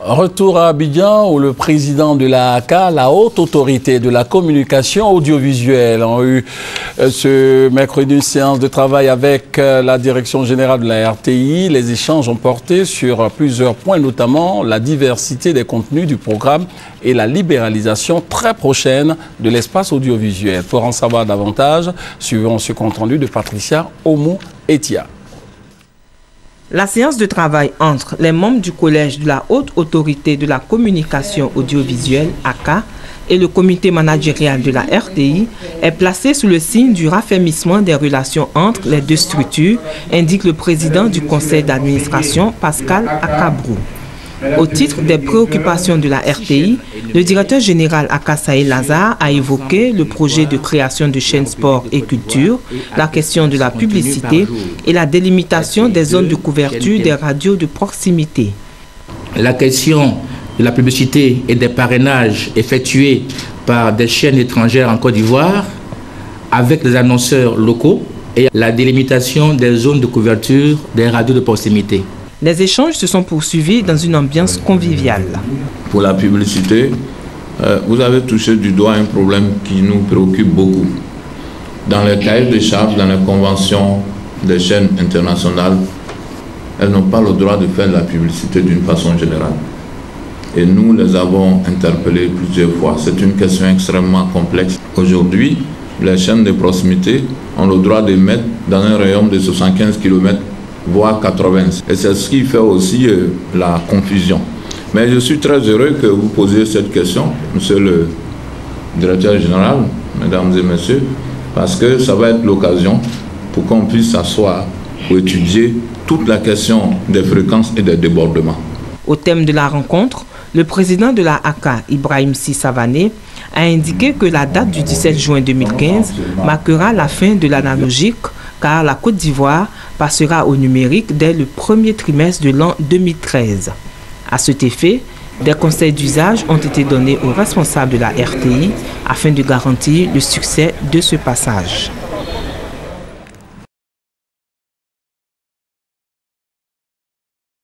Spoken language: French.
Retour à Abidjan où le président de la ACA, la haute autorité de la communication audiovisuelle, ont eu ce mercredi une séance de travail avec la direction générale de la RTI. Les échanges ont porté sur plusieurs points, notamment la diversité des contenus du programme et la libéralisation très prochaine de l'espace audiovisuel. Pour en savoir davantage, suivons ce compte-rendu de Patricia Oumou-Etia. La séance de travail entre les membres du collège de la haute autorité de la communication audiovisuelle, ACA, et le comité managérial de la RTI est placée sous le signe du raffermissement des relations entre les deux structures, indique le président du conseil d'administration, Pascal Akabrou. Au titre des préoccupations de la RTI, le directeur général Aka Saïd Lazare a évoqué le projet de création de chaînes sport et culture, la question de la publicité et la délimitation des zones de couverture des radios de proximité. La question de la publicité et des parrainages effectués par des chaînes étrangères en Côte d'Ivoire avec les annonceurs locaux et la délimitation des zones de couverture des radios de proximité. Les échanges se sont poursuivis dans une ambiance conviviale. Pour la publicité, vous avez touché du doigt un problème qui nous préoccupe beaucoup. Dans les cahiers de charges, dans les conventions des chaînes internationales, elles n'ont pas le droit de faire de la publicité d'une façon générale. Et nous les avons interpellés plusieurs fois. C'est une question extrêmement complexe. Aujourd'hui, les chaînes de proximité ont le droit de mettre dans un rayon de 75 km voire 80. Et c'est ce qui fait aussi la confusion. Mais je suis très heureux que vous posiez cette question, monsieur le directeur général, mesdames et messieurs, parce que ça va être l'occasion pour qu'on puisse s'asseoir pour étudier toute la question des fréquences et des débordements. Au thème de la rencontre, le président de la ACA, Ibrahim Si Savané, a indiqué que la date du 17 juin 2015 marquera la fin de l'analogique, car la Côte d'Ivoire passera au numérique dès le premier trimestre de l'an 2013. À cet effet, des conseils d'usage ont été donnés aux responsables de la RTI afin de garantir le succès de ce passage.